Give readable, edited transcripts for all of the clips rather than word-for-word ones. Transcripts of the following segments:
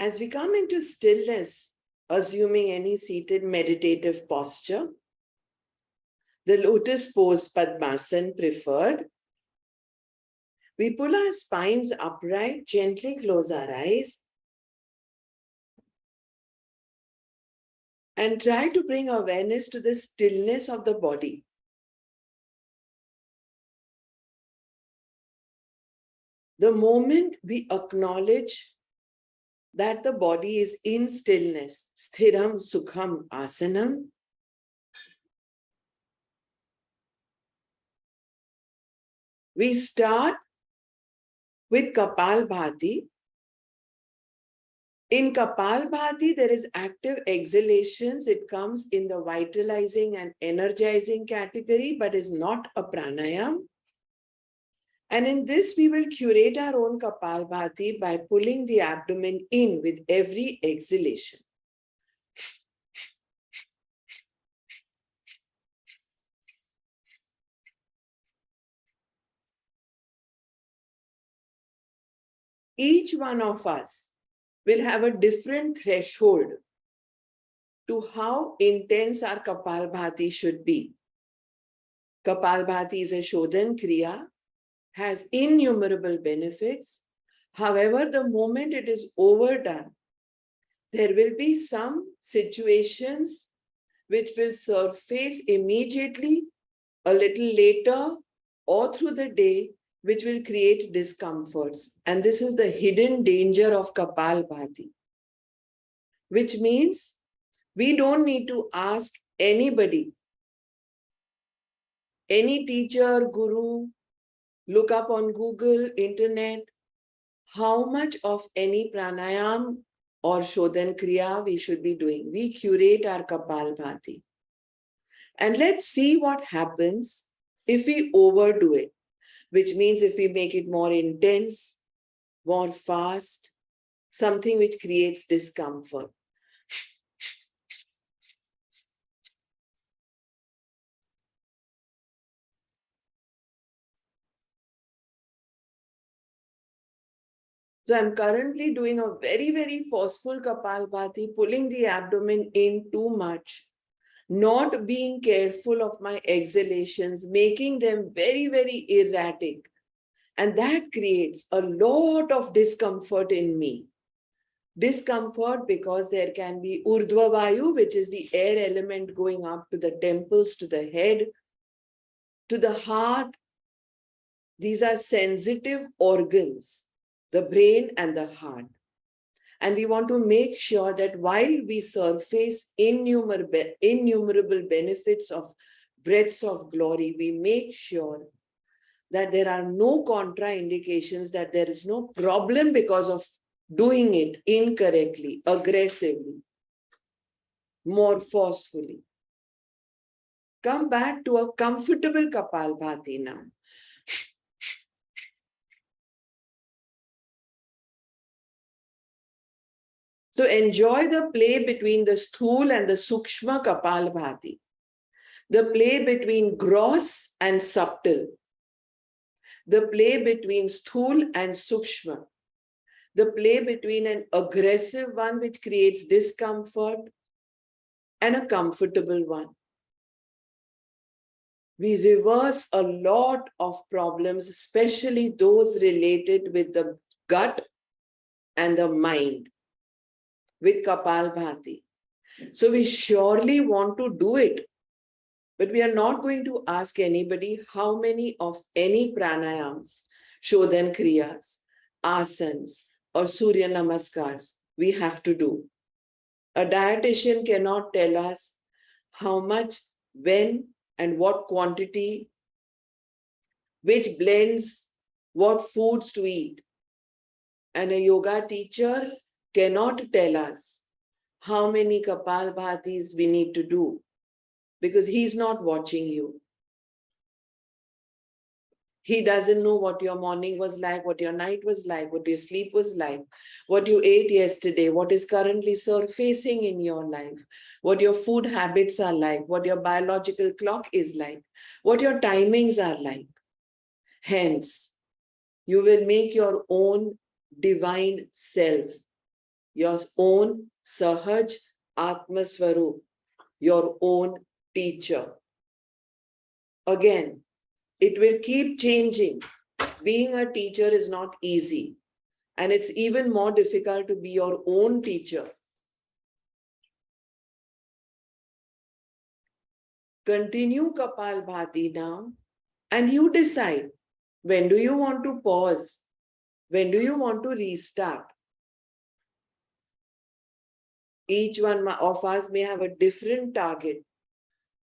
As we come into stillness, assuming any seated meditative posture, the lotus pose Padmasana preferred, we pull our spines upright, gently close our eyes, and try to bring awareness to the stillness of the body. The moment we acknowledge that the body is in stillness, sthiram sukham asanam, we start with Kapalbhati. In Kapalbhati, there is active exhalations. It comes in the vitalizing and energizing category, but is not a pranayam. And in this, we will curate our own Kapalbhati by pulling the abdomen in with every exhalation. Each one of us will have a different threshold to how intense our Kapalbhati should be. Kapalbhati is a Shodhan Kriya, has innumerable benefits. However, the moment it is overdone, there will be some situations which will surface immediately, a little later, or through the day, which will create discomforts. And this is the hidden danger of Kapalbhati, which means we don't need to ask anybody, any teacher, guru, look up on Google, internet, how much of any pranayam or Shodhan Kriya we should be doing. We curate our Kapalbhati. And let's see what happens if we overdo it, which means if we make it more intense, more fast, something which creates discomfort. So I'm currently doing a very, very forceful Kapalbhati, pulling the abdomen in too much, not being careful of my exhalations, making them very, very erratic. And that creates a lot of discomfort in me. Discomfort because there can be Urdhva Vayu, which is the air element going up to the temples, to the head, to the heart. These are sensitive organs, the brain and the heart. And we want to make sure that while we surface innumerable benefits of breaths of glory, we make sure that there are no contraindications, that there is no problem because of doing it incorrectly, aggressively, more forcefully. Come back to a comfortable Kapalbhati now. So enjoy the play between the sthul and the sukshma Kapalbhati, the play between gross and subtle, the play between sthul and sukshma, the play between an aggressive one which creates discomfort and a comfortable one. We reverse a lot of problems, especially those related with the gut and the mind, with Kapalbhati. So we surely want to do it, but we are not going to ask anybody how many of any pranayams, Shodhan Kriyas, asanas, or Surya Namaskars we have to do. A dietitian cannot tell us how much, when, and what quantity, which blends, what foods to eat. And a yoga teacher cannot tell us how many Kapalbhatis we need to do, because he's not watching you. He doesn't know what your morning was like, what your night was like, what your sleep was like, what you ate yesterday, what is currently surfacing in your life, what your food habits are like, what your biological clock is like, what your timings are like. Hence, you will make your own divine self, your own Sahaj Atma Swarup, your own teacher. Again, it will keep changing. Being a teacher is not easy, and it's even more difficult to be your own teacher. Continue Kapalbhati now, and you decide, when do you want to pause? When do you want to restart? Each one of us may have a different target.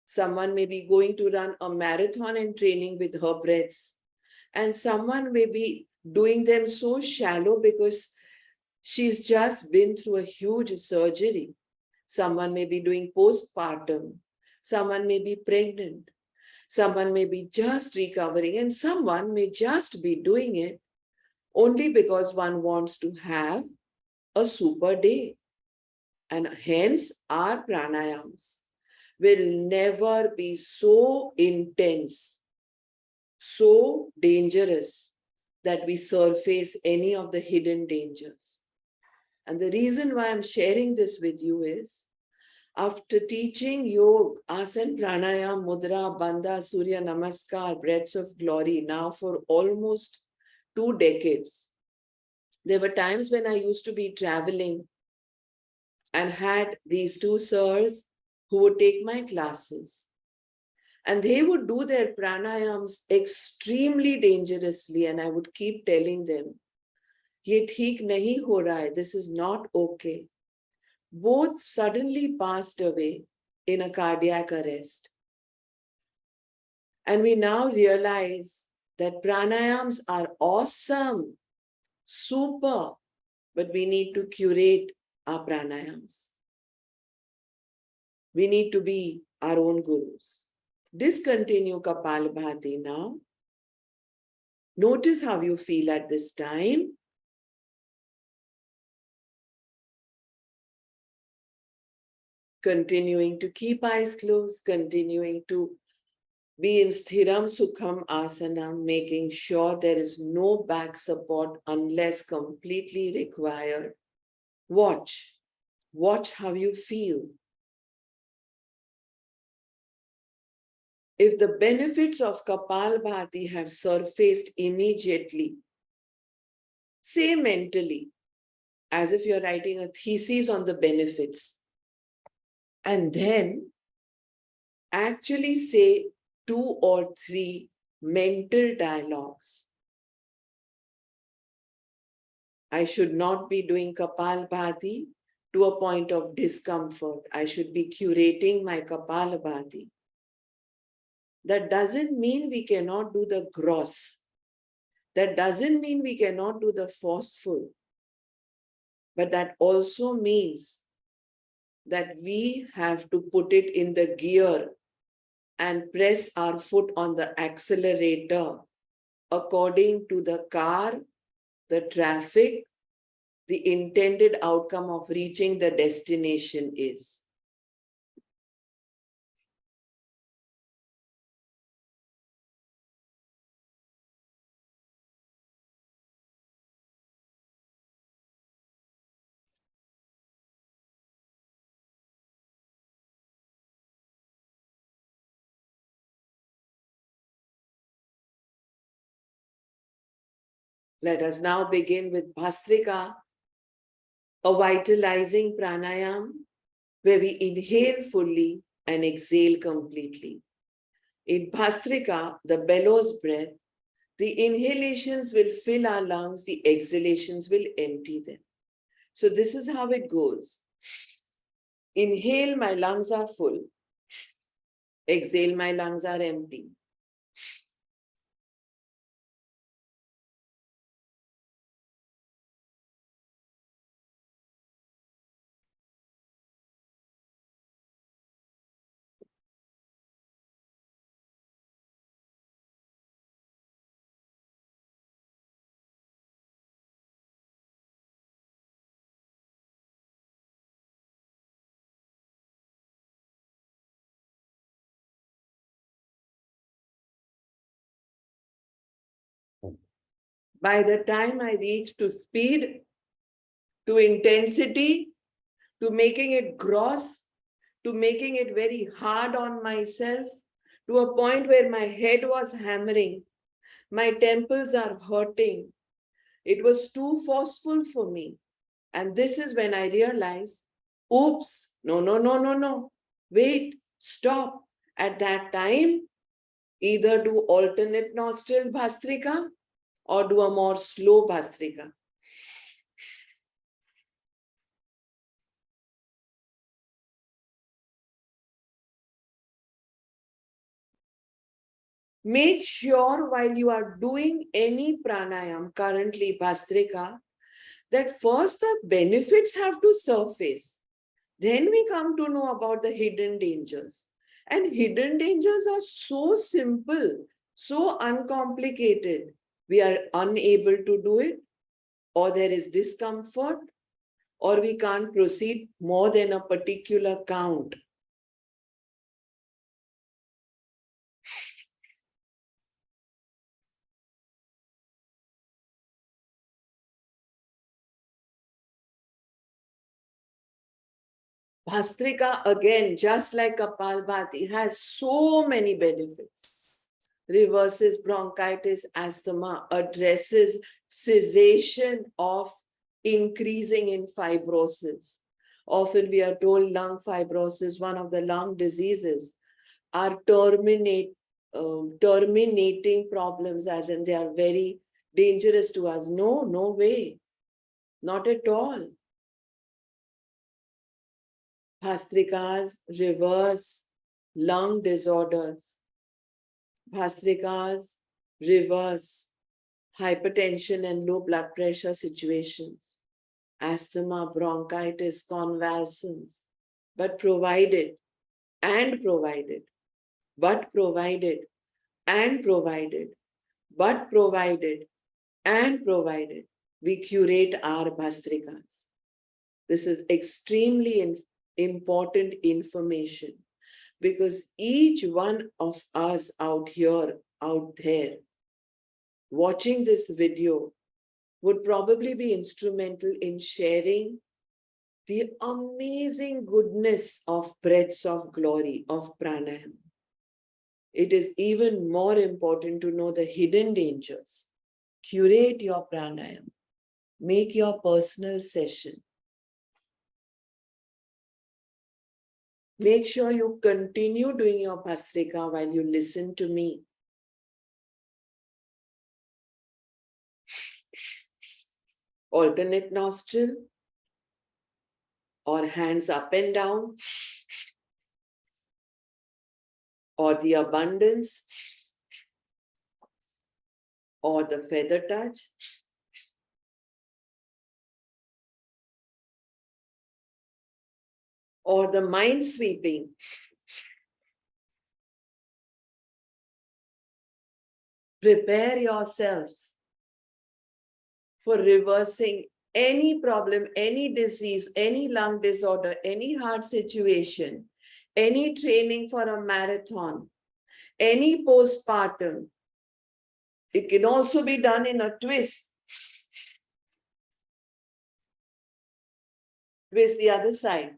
Someone may be going to run a marathon and training with her breaths, and someone may be doing them so shallow because she's just been through a huge surgery. Someone may be doing postpartum. Someone may be pregnant. Someone may be just recovering, and someone may just be doing it only because one wants to have a super day. And hence, our pranayams will never be so intense, so dangerous that we surface any of the hidden dangers. And the reason why I'm sharing this with you is, after teaching yoga, asana, pranayama, mudra, bandha, surya, namaskar, breaths of glory, now for almost 2 decades, there were times when I used to be traveling and had these 2 sirs who would take my classes. And they would do their pranayams extremely dangerously, and I would keep telling them, ye theek nahi ho raha hai, this is not okay. Both suddenly passed away in a cardiac arrest. And we now realize that pranayams are awesome, super, but we need to curate our pranayams. We need to be our own gurus. Discontinue Kapalbhati now. Notice how you feel at this time. Continuing to keep eyes closed, continuing to be in Sthiram Sukham Asana, making sure there is no back support unless completely required. Watch. Watch how you feel. If the benefits of Kapalbhati have surfaced immediately, say mentally, as if you're writing a thesis on the benefits, and then actually say 2 or 3 mental dialogues. I should not be doing Kapalbhati to a point of discomfort. I should be curating my Kapalbhati. That doesn't mean we cannot do the gross. That doesn't mean we cannot do the forceful. But that also means that we have to put it in the gear and press our foot on the accelerator according to the car, the traffic, the intended outcome of reaching the destination is. Let us now begin with Bhastrika, a vitalizing pranayam where we inhale fully and exhale completely. In Bhastrika, the bellows breath, the inhalations will fill our lungs, the exhalations will empty them. So this is how it goes. Inhale, my lungs are full. Exhale, my lungs are empty. By the time I reach to speed, to intensity, to making it gross, to making it very hard on myself, to a point where my head was hammering, my temples are hurting. It was too forceful for me. And this is when I realized, oops, no. Wait, stop. At that time, either do alternate nostril Bhastrika or do a more slow Bhastrika. Make sure while you are doing any pranayam, currently Bhastrika, that first the benefits have to surface. Then we come to know about the hidden dangers. And hidden dangers are so simple, so uncomplicated. We are unable to do it, or there is discomfort, or we can't proceed more than a particular count. Bhastrika, again, just like Kapalbhati, has so many benefits. Reverses bronchitis, asthma, addresses cessation of increasing in fibrosis. Often we are told lung fibrosis, one of the lung diseases, are terminating problems, as in they are very dangerous to us. No way. Not at all. Bhastrikas reverse lung disorders. Bhastrikas reverse hypertension and low blood pressure situations, asthma, bronchitis, convalescence, but provided and provided, but provided and provided, but provided and provided, we curate our Bhastrikas. This is extremely important information, because each one of us out here, out there, watching this video would probably be instrumental in sharing the amazing goodness of breaths of glory of pranayama. It is even more important to know the hidden dangers. Curate your pranayama. Make your personal session. Make sure you continue doing your Bhastrika while you listen to me. Alternate nostril or hands up and down, or the abundance, or the feather touch. Or the mind sweeping. Prepare yourselves for reversing any problem, any disease, any lung disorder, any heart situation, any training for a marathon, any postpartum. It can also be done in a twist. Twist the other side.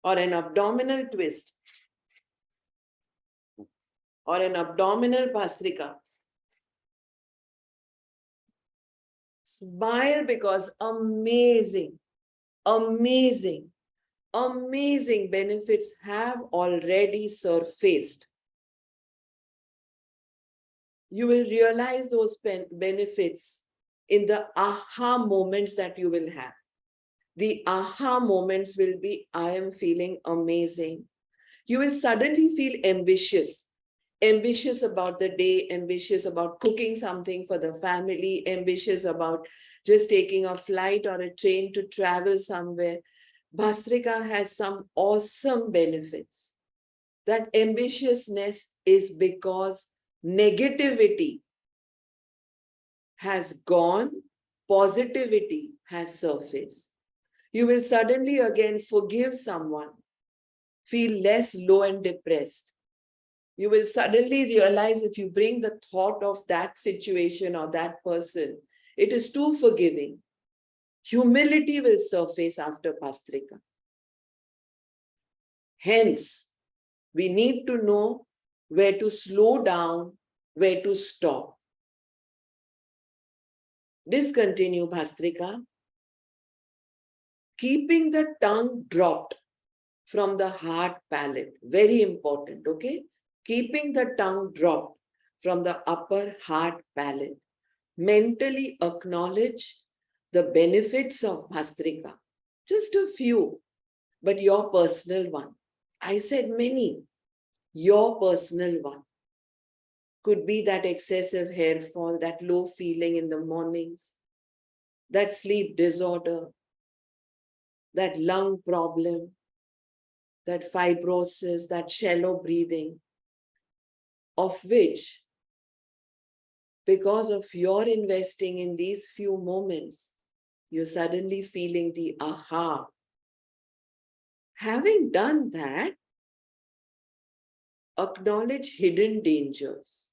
Or an abdominal twist. Or an abdominal Bhastrika. Smile, because amazing benefits have already surfaced. You will realize those benefits in the aha moments that you will have. The aha moments will be, I am feeling amazing. You will suddenly feel ambitious about the day, ambitious about cooking something for the family, ambitious about just taking a flight or a train to travel somewhere. Bhastrika has some awesome benefits. That ambitiousness is because negativity has gone, positivity has surfaced. You will suddenly again forgive someone, feel less low and depressed. You will suddenly realize, if you bring the thought of that situation or that person It is too forgiving. Humility will surface after Bhastrika. Hence, we need to know where to slow down, where to stop. Discontinue Bhastrika. Keeping the tongue dropped from the heart palate. Very important, okay? Keeping the tongue dropped from the upper heart palate. Mentally acknowledge the benefits of Bhastrika. Just a few, but your personal one. I said many. Your personal one. Could be that excessive hair fall, that low feeling in the mornings, that sleep disorder, that lung problem, that fibrosis, that shallow breathing, of which, because of your investing in these few moments, you're suddenly feeling the aha. Having done that, acknowledge hidden dangers.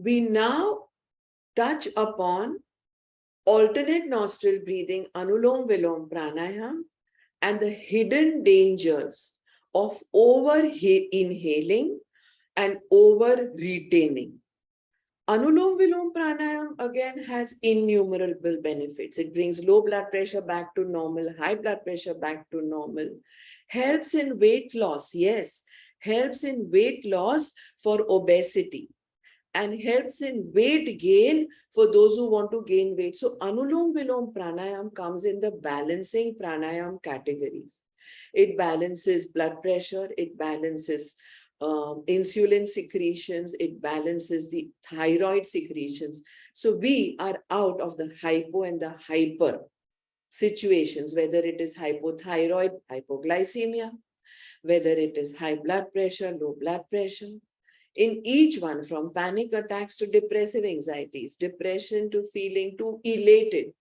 We now touch upon alternate nostril breathing, Anulom Vilom Pranayama, and the hidden dangers of over inhaling and over retaining. Anulom Vilom Pranayama again has innumerable benefits. It brings low blood pressure back to normal, high blood pressure back to normal, helps in weight loss, yes, helps in weight loss for obesity, and helps in weight gain for those who want to gain weight. So Anulom Vilom Pranayam comes in the balancing pranayam categories. It balances blood pressure, it balances insulin secretions, it balances the thyroid secretions. So we are out of the hypo and the hyper situations, whether it is hypothyroid, hypoglycemia, whether it is high blood pressure, low blood pressure. In each one, from panic attacks to depressive anxieties, depression to feeling too elated,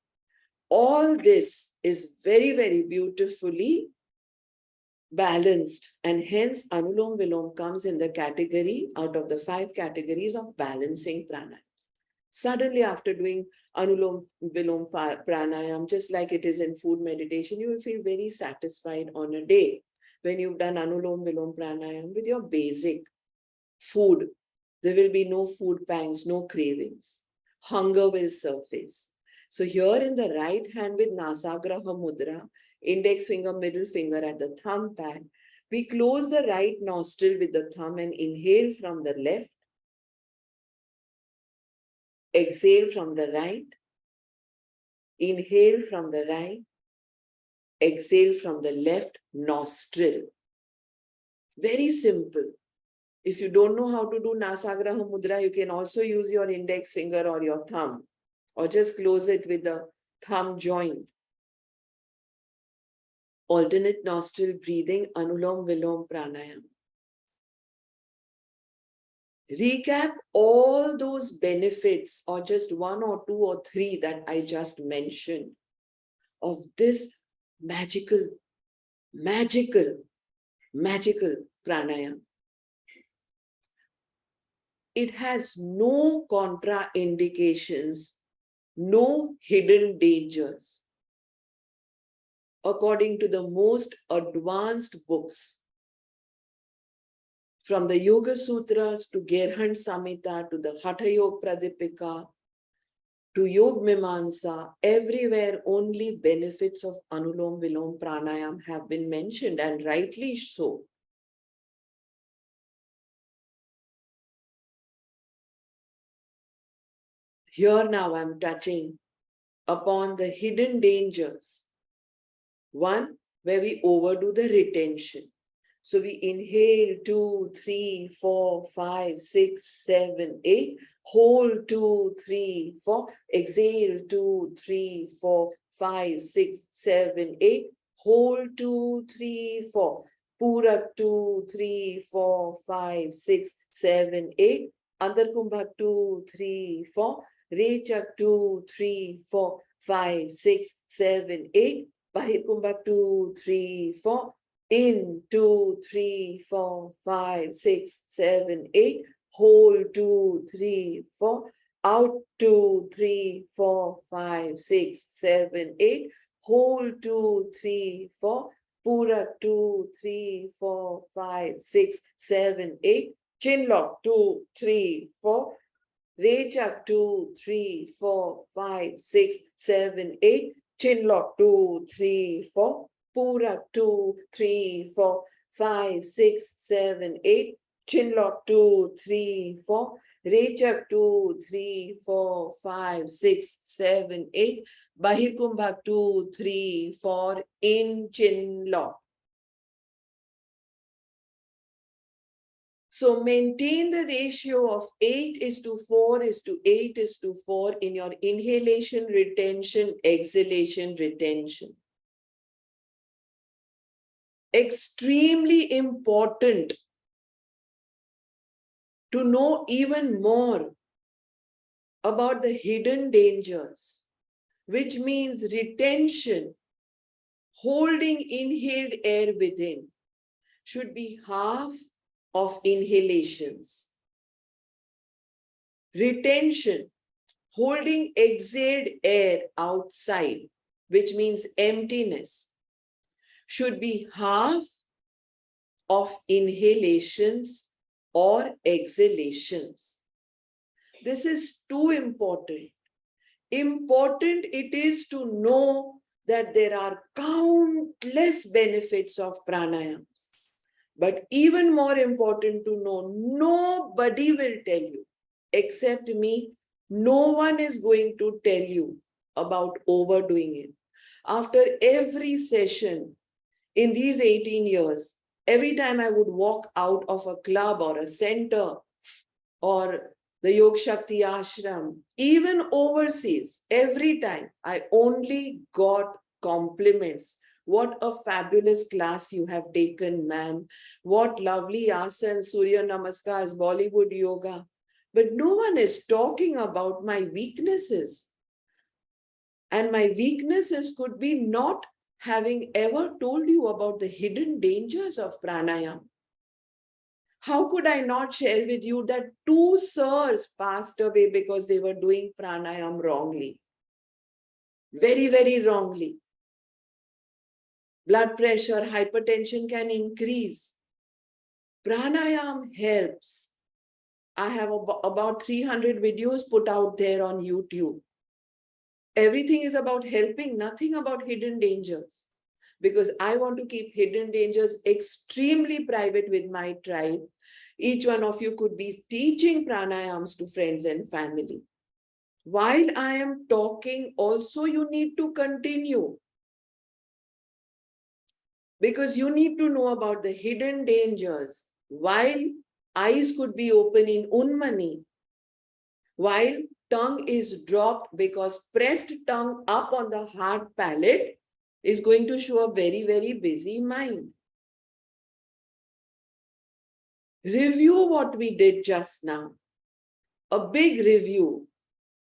all this is very, very beautifully balanced, and hence Anulom Vilom comes in the category, out of the 5 categories of balancing pranayams. Suddenly after doing Anulom Vilom pranayam, just like it is in food meditation, you will feel very satisfied on a day when you've done Anulom Vilom pranayam with your basic food. There will be no food pangs, no cravings. Hunger will surface. So here in the right hand with Nasagraha Mudra, index finger, middle finger at the thumb pad, we close the right nostril with the thumb and inhale from the left, exhale from the right, inhale from the right, exhale from the left nostril. Very simple. If you don't know how to do Nasagraha Mudra, you can also use your index finger or your thumb, or just close it with the thumb joint. Alternate nostril breathing, Anulom Vilom Pranayama. Recap all those benefits, or just 1 or 2 or 3 that I just mentioned, of this magical pranayama. It has no contraindications, no hidden dangers. According to the most advanced books, from the Yoga Sutras to Gerhant Samhita to the Hatha Yoga Pradipika to Yog Mimamsa, everywhere only benefits of Anulom Vilom Pranayam have been mentioned, and rightly so. Here now I'm touching upon the hidden dangers. One, where we overdo the retention. So we inhale 2, 3, 4, 5, 6, 7, 8. Hold 2, 3, 4. Exhale 2, 3, 4, 5, 6, 7, 8. hold 2, 3, 4, Purak 2, 3, 4, 5, 6, 7, 8, Antarkumbhak 2, 3, 4, Rechak 2, 3, 4, 5, 6, 7, 8, Bahirkumbhak 2, 3, 4, in 2, 3, 4, 5, 6, 7, 8, hold 2, 3, 4, out 2, 3, 4, 5, 6, 7, 8, hold 2, 3, 4, Purak 2, 3, 4, 5, 6, 7, 8, chin lock 2, 3, 4, Rechak 2, 3, 4, 5, 6, 7, 8, chin lock 2, 3, 4, Purak 2, 3, 4, 5, 6, 7, 8, chin lock 2, 3, 4, Rechak 2, 3, 4, 5, 6, 7, 8, Bahirkumbhak 2, 3, 4, in chin lock. So maintain the ratio of 8:4:8:4 in your inhalation, retention, exhalation, retention. Extremely important to know even more about the hidden dangers, which means retention, holding inhaled air within, should be half of inhalations. Retention, holding exhaled air outside, which means emptiness, should be half of inhalations or exhalations. This is too important. Important it is to know that there are countless benefits of pranayams. But even more important to know, nobody will tell you except me. No one is going to tell you about overdoing it. After every session in these 18 years, every time I would walk out of a club or a center or the Yog Shakti ashram, even overseas, every time I only got compliments. What a fabulous class you have taken, ma'am. What lovely asanas, Surya Namaskars, Bollywood yoga. But no one is talking about my weaknesses. And my weaknesses could be not having ever told you about the hidden dangers of pranayama. How could I not share with you that 2 sirs passed away because they were doing pranayama wrongly? Very, very wrongly. Blood pressure, hypertension can increase. Pranayama helps. I have about 300 videos put out there on YouTube. Everything is about helping, nothing about hidden dangers. Because I want to keep hidden dangers extremely private with my tribe. Each one of you could be teaching pranayams to friends and family. While I am talking, also you need to continue. Because you need to know about the hidden dangers. While eyes could be open in Unmani, while tongue is dropped because pressed tongue up on the hard palate is going to show a very, very busy mind. Review what we did just now. A big review.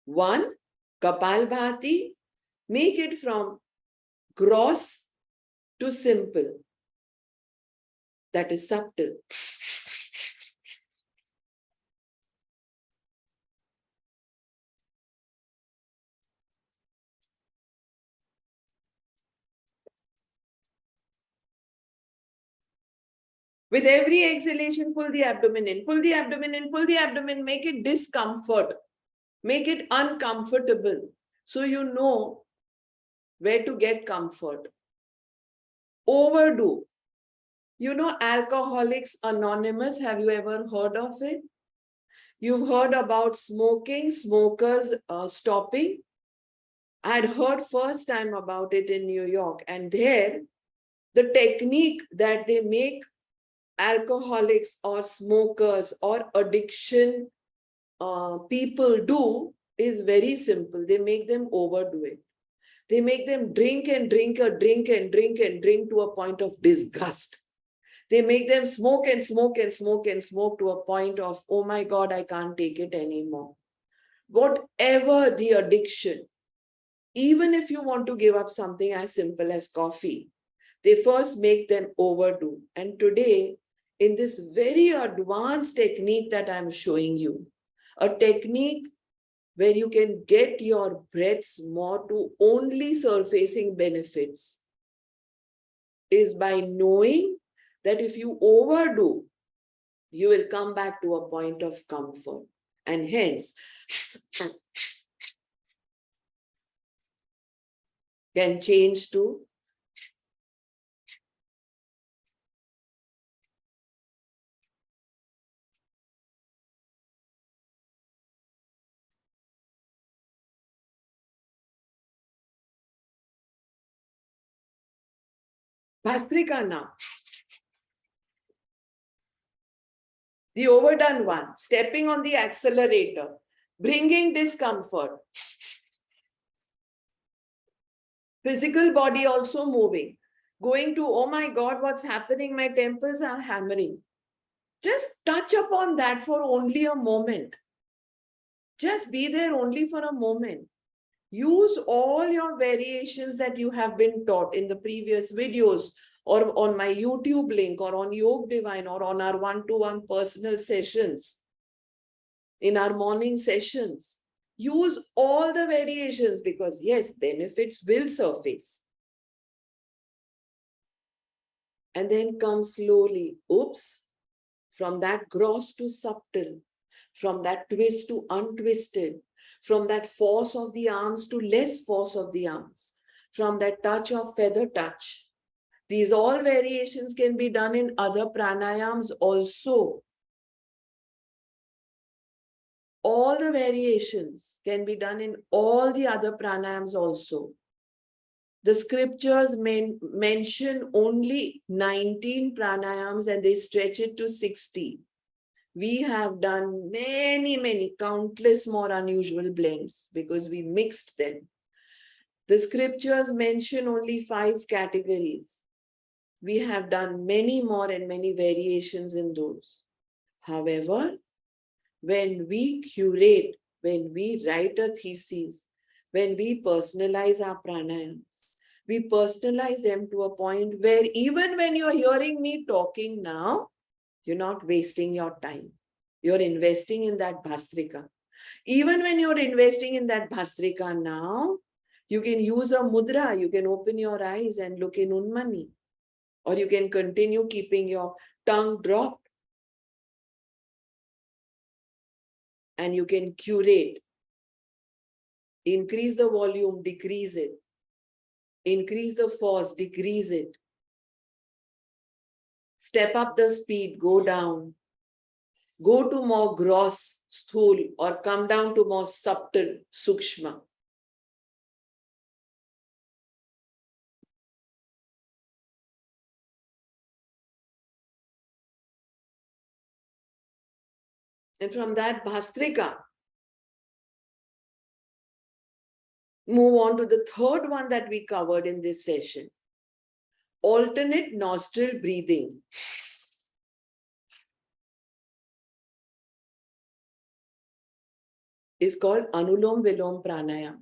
1, Kapalbhati, make it from gross to simple. That is subtle. With every exhalation, pull the abdomen in, pull the abdomen in, pull the abdomen, make it discomfort, make it uncomfortable. So you know where to get comfort. Overdo. You know Alcoholics Anonymous, have you ever heard of it? You've heard about smoking, smokers stopping. I had heard first time about it in New York, and there the technique that they make alcoholics or smokers or addiction people do is very simple. They make them overdo it. They make them drink and drink and drink and drink and drink to a point of disgust. They make them smoke and smoke and smoke and smoke to a point of, oh my God, I can't take it anymore. Whatever the addiction, even if you want to give up something as simple as coffee, they first make them overdo. And today, in this very advanced technique that I'm showing you, a technique where you can get your breaths more to only surfacing benefits, is by knowing that if you overdo, you will come back to a point of comfort. And hence, can change to Bhastrika now. The overdone one, stepping on the accelerator, bringing discomfort. Physical body also moving. Going to, oh my God, what's happening? My temples are hammering. Just touch upon that for only a moment. Just be there only for a moment. Use all your variations that you have been taught in the previous videos, or on my YouTube link, or on YogDivine, or on our one-to-one personal sessions, in our morning sessions. Use all the variations, because yes, benefits will surface. And then come slowly, oops, from that gross to subtle, from that twist to untwisted, from that force of the arms to less force of the arms, from that touch of feather touch. These all variations can be done in other pranayams also. All the variations can be done in all the other pranayams also. The scriptures mention only 19 pranayams and they stretch it to 60. We have done many, countless more unusual blends because we mixed them. The scriptures mention only 5 categories. We have done many more and many variations in those. However, when we curate, when we write a thesis, when we personalize our pranayams, we personalize them to a point where even when you're hearing me talking now, you're not wasting your time. You're investing in that Bhastrika. Even when you're investing in that Bhastrika now, you can use a mudra. You can open your eyes and look in Unmani. Or you can continue keeping your tongue dropped. And you can curate. Increase the volume, decrease it. Increase the force, decrease it. Step up the speed, go down. Go to more gross, sthul, or come down to more subtle, sukshma. And from that Bhastrika, move on to the third one that we covered in this session. Alternate nostril breathing. Is called Anulom Vilom Pranayama.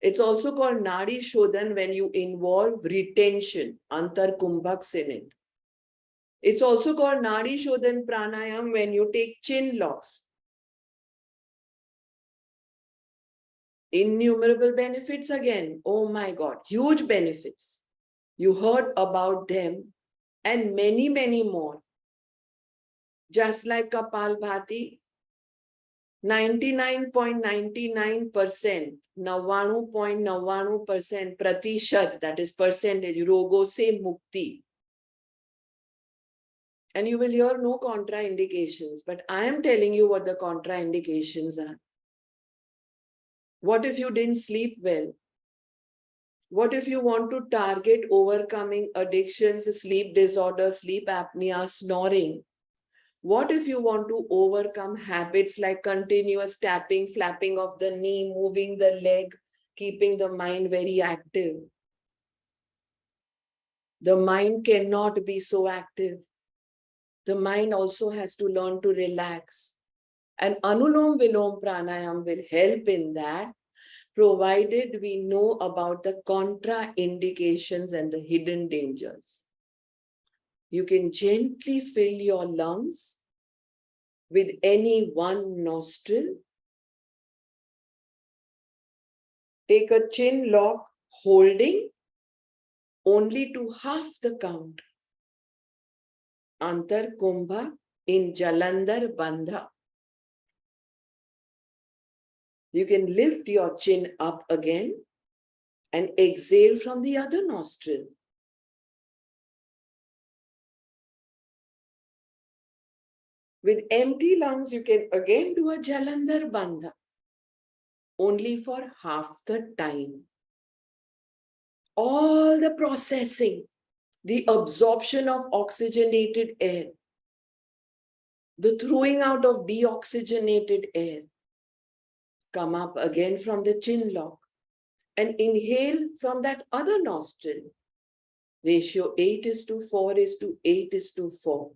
It's also called Nadi Shodhan when you involve retention, Antar Kumbhaks in it. It's also called Nadi Shodhan Pranayam when you take chin locks. Innumerable benefits again. Oh my God, huge benefits. You heard about them and many more. Just like Kapalbhati, 99.99%, 99.99% pratishat, that is percentage, rogo se mukti. And you will hear no contraindications, but I am telling you what the contraindications are. What if you didn't sleep well? What if you want to target overcoming addictions, sleep disorders, sleep apnea, snoring? What if you want to overcome habits like continuous tapping, flapping of the knee, moving the leg, keeping the mind very active. The mind cannot be so active. The mind also has to learn to relax. And Anulom Vilom Pranayama will help in that, provided we know about the contraindications and the hidden dangers. You can gently fill your lungs with any one nostril. Take a chin lock, holding only to half the count. Antar Kumbha in Jalandhar Bandha. You can lift your chin up again and exhale from the other nostril. With empty lungs, you can again do a Jalandhar Bandha, only for half the time. All the processing, the absorption of oxygenated air, the throwing out of deoxygenated air, come up again from the chin lock and inhale from that other nostril. Ratio 8:4:8:4.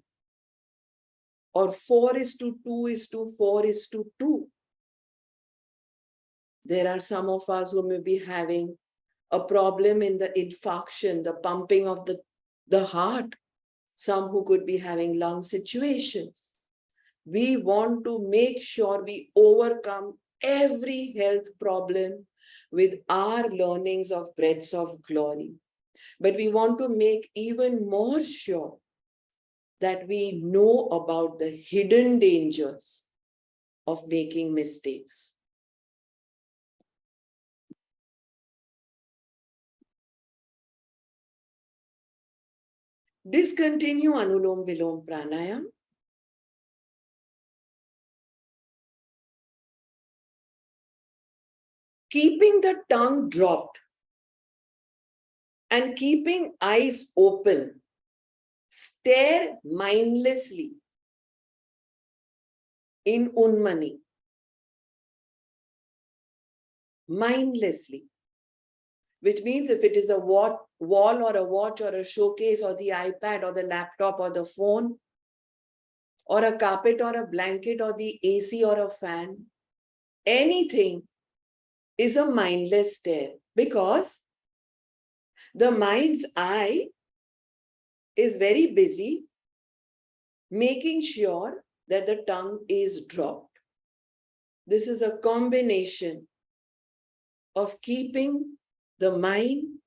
Or 4:2:4:2. There are some of us who may be having a problem in the infarction, the pumping of the heart. Some who could be having lung situations. We want to make sure we overcome every health problem with our learnings of breaths of glory. But we want to make even more sure that we know about the hidden dangers of making mistakes. Discontinue Anulom Vilom Pranayama. Keeping the tongue dropped and keeping eyes open, stare mindlessly in Unmani. Mindlessly. Which means if it is a wall or a watch or a showcase or the iPad or the laptop or the phone or a carpet or a blanket or the AC or a fan, anything is a mindless stare because the mind's eye is very busy making sure that the tongue is dropped. This is a combination of keeping the mind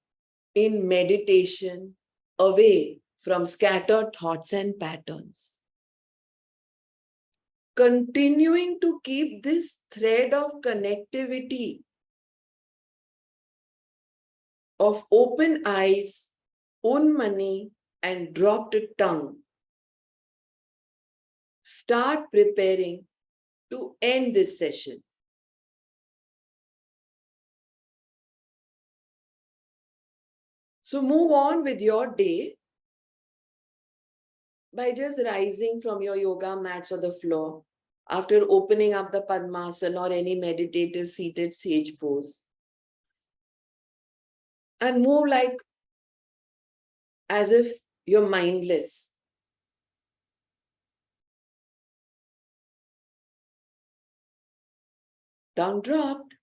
in meditation away from scattered thoughts and patterns. Continuing to keep this thread of connectivity of open eyes, Unmani, and dropped tongue. Start preparing to end this session. So move on with your day by just rising from your yoga mats or the floor after opening up the Padmasana or any meditative seated sage pose. And move like as if you're mindless. Tongue dropped.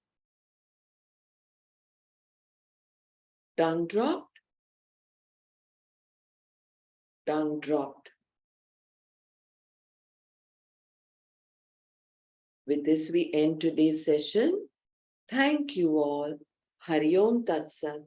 Tongue dropped. Tongue dropped. With this, we end today's session. Thank you all. Hari Om Tat Sat.